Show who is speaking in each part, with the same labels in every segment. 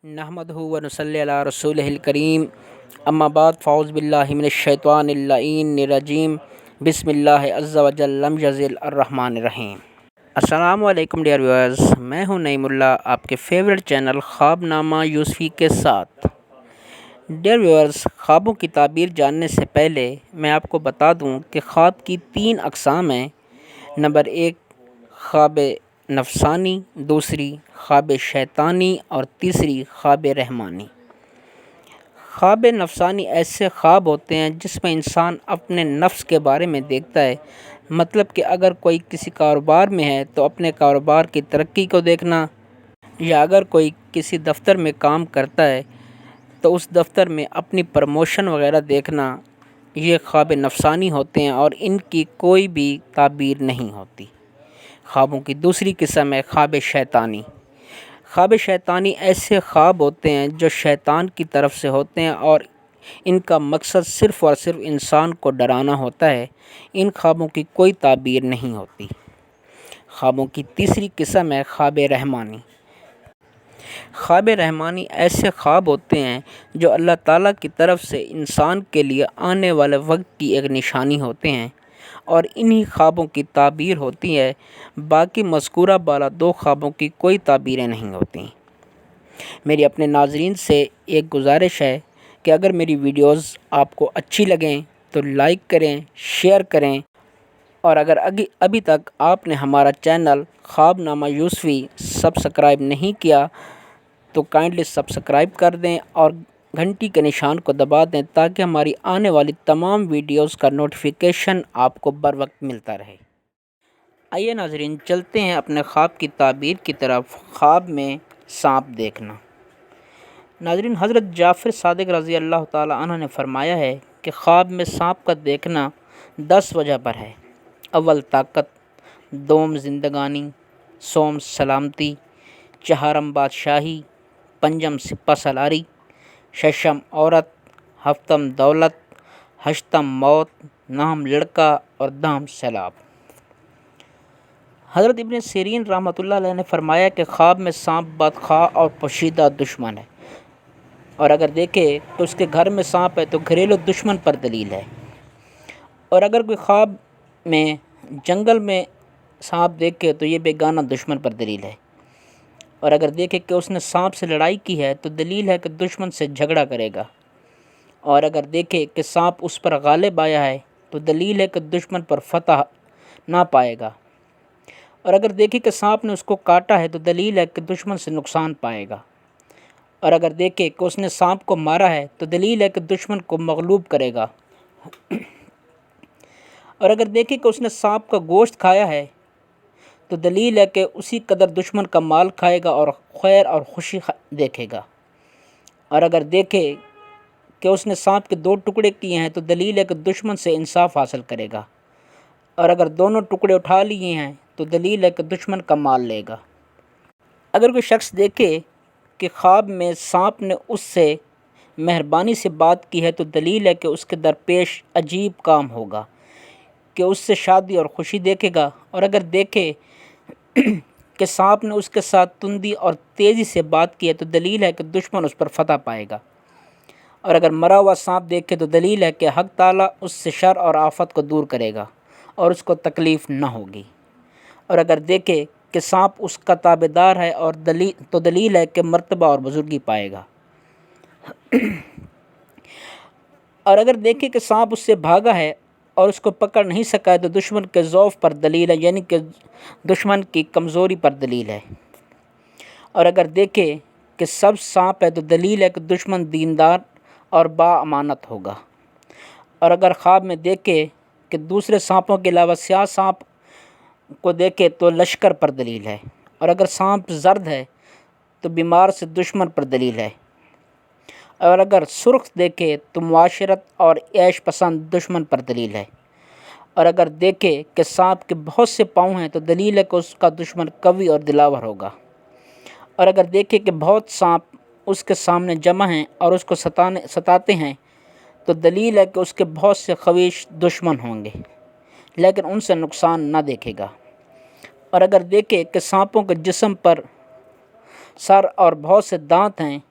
Speaker 1: नहमदहु व नसल्ली अला रसूलिहिल करीम अम्मा बाद फ़ाउज़ बिल्लाहि मिनश शैतानिर लईनिर रजीम बिस्मिल्लाह अज़्ज़ा व जल लम यज़िल अर्रहमानिर रहीम। अस्सलामु अलैकुम डियर व्यूअर्स, मैं हूं नईमुल्ला, आपके फेवरेट चैनल ख्वाबनामा यूसुफ़ी के साथ। डियर व्यूअर्स, ख्वाबों की ताबीर जानने से पहले मैं आपको बता दूं कि ख्वाब की 3 अक़साम हैं। नंबर 1 ख्वाब नफ़सानी, दूसरी ख्वाब शैतानी और तीसरी ख्वाब रहमानी। ख्वाब नफ़सानी ऐसे ख्वाब होते हैं जिसमें इंसान अपने नफ्स के बारे में देखता है। मतलब कि अगर कोई किसी कारोबार में है तो अपने कारोबार की तरक्की को देखना, या अगर कोई किसी दफ़्तर में काम करता है तो उस दफ़्तर में अपनी प्रमोशन वग़ैरह देखना, ये ख्वाब नफ़सानी होते हैं और इनकी कोई भी ताबीर नहीं होती। ख्वाबों की दूसरी किस्म है ख्वाब शैतानी। ख्वाब शैतानी ऐसे ख्वाब होते हैं जो शैतान की तरफ से होते हैं और इनका मकसद सिर्फ़ और सिर्फ इंसान को डराना होता है। इन ख्वाबों की कोई ताबीर नहीं होती। ख्वाबों की तीसरी किस्म है ख्वाब रहमानी। ख्वाब रहमानी ऐसे ख्वाब होते हैं जो अल्लाह ताला की तरफ से इंसान के लिए आने वाले वक्त की एक निशानी होते हैं और इन्हीं ख्वाबों की ताबीर होती है। बाकी मज़कूरा बाला 2 ख्वाबों की कोई ताबीरें नहीं होती। मेरी अपने नाज़रीन से एक गुजारिश है कि अगर मेरी वीडियोज़ आपको अच्छी लगें तो लाइक करें, शेयर करें, और अगर अभी तक आपने हमारा चैनल ख्वाबनामा यूसुफ़ी सब्सक्राइब नहीं किया तो काइंडली सब्सक्राइब कर दें और घंटी के निशान को दबा दें ताकि हमारी आने वाली तमाम वीडियोस का नोटिफिकेशन आपको बर वक्त मिलता रहे। आइए नाज़रीन, चलते हैं अपने ख्वाब की ताबीर की तरफ। ख्वाब में सांप देखना। नाज़रीन, हज़रत जाफ़र सादिक़ रज़ी अल्लाह ताला अन्हु ने फरमाया है कि ख्वाब में सांप का देखना 10 वजह पर है। अव्वल ताकत, दोम ज़िंदगानी, सोम सलामती, चहारम बादशाही, पंजम सिपा सलारी, शशम औरत, हफ्तम दौलत, हश्तम मौत, नाम लड़का और दाम सैलाब। हज़रत इब्न सीरीन रहमतुल्लाह अलैह ने फरमाया कि ख्वाब में सांप बदख़्वाह और पोशीदा दुश्मन है, और अगर देखे तो उसके घर में सांप है तो घरेलू दुश्मन पर दलील है। और अगर कोई ख्वाब में जंगल में सांप देखे तो ये बेगाना दुश्मन पर दलील है। और अगर देखे कि उसने सांप से लड़ाई की है तो दलील है कि दुश्मन से झगड़ा करेगा। और अगर देखे कि सांप उस पर गालिब आया है तो दलील है कि दुश्मन पर फतह ना पाएगा। और अगर देखे कि सांप ने उसको काटा है तो दलील है कि दुश्मन से नुकसान पाएगा। और अगर देखे कि उसने सांप को मारा है तो दलील है कि दुश्मन को मगलूब करेगा। और अगर देखे कि उसने सांप का गोश्त खाया है तो दलील है कि उसी कदर दुश्मन का माल खाएगा और खैर और खुशी देखेगा। और अगर देखे कि उसने सांप के 2 टुकड़े किए हैं तो दलील है कि दुश्मन से इंसाफ हासिल करेगा। और अगर दोनों टुकड़े उठा लिए हैं तो दलील है कि दुश्मन का माल लेगा। अगर कोई शख्स देखे कि ख्वाब में सांप ने उससे मेहरबानी से बात की है तो दलील है कि उसके दरपेश अजीब काम होगा, कि उससे शादी और खुशी देखेगा। और अगर देखे कि सांप ने उसके साथ तुंदी और तेज़ी से बात की है तो दलील है कि दुश्मन उस पर फतह पाएगा। और अगर मरा हुआ सांप देखे तो दलील है कि हक़ ताला उससे शर और आफत को दूर करेगा और उसको तकलीफ़ न होगी। और अगर देखे कि सांप उसका ताबेदार है और दलील है कि मर्तबा और बुज़ुर्गी पाएगा। और अगर देखे कि सांप उससे भागा है और उसको पकड़ नहीं सका है तो दुश्मन के ज़ौफ़ पर दलील है, यानी कि दुश्मन की कमज़ोरी पर दलील है। और अगर देखे कि सब सांप है तो दलील है कि दुश्मन दीनदार और बाअमानत होगा। और अगर ख्वाब में देखे कि दूसरे सांपों के अलावा स्याह सांप को देखे तो लश्कर पर दलील है। और अगर सांप ज़र्द है तो बीमार से दुश्मन पर दलील है। और अगर सुर्ख देखे तो मुआशरत और ऐश पसंद दुश्मन पर दलील है। और अगर देखे कि सांप के बहुत से पाँव हैं तो दलील है कि उसका दुश्मन कवि और दिलावर होगा। और अगर देखे कि बहुत सांप उसके सामने जमा हैं और उसको सताते हैं तो दलील है कि उसके बहुत से ख़वीश दुश्मन होंगे, लेकिन उनसे नुकसान न देखेगा। और अगर देखे कि सांपों के जिस्म पर सर और बहुत से दांत हैं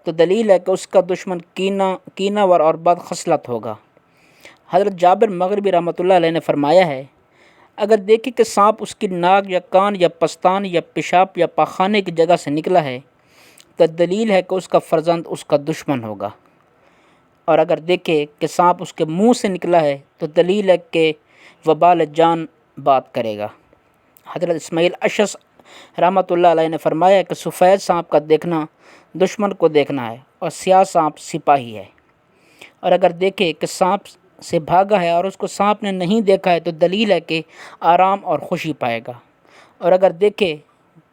Speaker 1: تو دلیل ہے کہ اس کا دشمن کینہ ور اور بد خصلت ہوگا۔ حضرت جابر مغربی رحمۃ اللہ علیہ نے فرمایا ہے، اگر دیکھے کہ سانپ اس کی ناک یا کان یا پستان یا پیشاب یا پاخانے کی جگہ سے نکلا ہے تو دلیل ہے کہ اس کا فرزند اس کا دشمن ہوگا، اور اگر دیکھے کہ سانپ اس کے منہ سے نکلا ہے تو دلیل ہے کہ وبال جان بات کرے گا۔ حضرت اسماعیل اشعث رحمۃ اللہ علیہ نے فرمایا کہ سفید سانپ کا دیکھنا دشمن کو دیکھنا ہے اور سیاہ سانپ سپاہی ہے، اور اگر دیکھے کہ سانپ سے بھاگا ہے اور اس کو سانپ نے نہیں دیکھا ہے تو دلیل ہے کہ آرام اور خوشی پائے گا، اور اگر دیکھے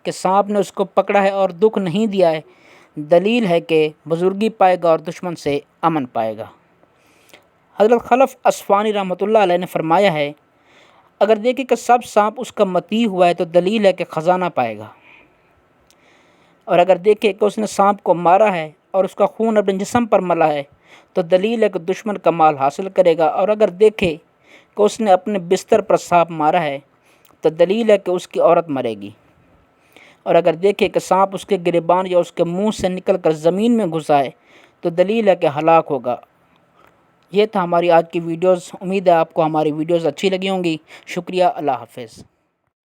Speaker 1: کہ سانپ نے اس کو پکڑا ہے اور دکھ نہیں دیا ہے دلیل ہے کہ بزرگی پائے گا اور دشمن سے امن پائے گا۔ حضرت خلف اصفہانی رحمۃ اللہ علیہ نے فرمایا ہے، اگر دیکھے کہ سب سانپ اس کا متی ہوا ہے تو دلیل ہے کہ خزانہ پائے گا، اور اگر دیکھے کہ اس نے سانپ کو مارا ہے اور اس کا خون اپنے جسم پر ملا ہے تو دلیل ہے کہ دشمن کا مال حاصل کرے گا، اور اگر دیکھے کہ اس نے اپنے بستر پر سانپ مارا ہے تو دلیل ہے کہ اس کی عورت مرے گی، اور اگر دیکھے کہ سانپ اس کے گریبان یا اس کے منہ سے نکل کر زمین میں گھسا ہے تو دلیل ہے کہ ہلاک ہوگا۔ یہ تھا ہماری آج کی ویڈیوز، امید ہے آپ کو ہماری ویڈیوز اچھی لگی ہوں گی۔ شکریہ، اللہ حافظ۔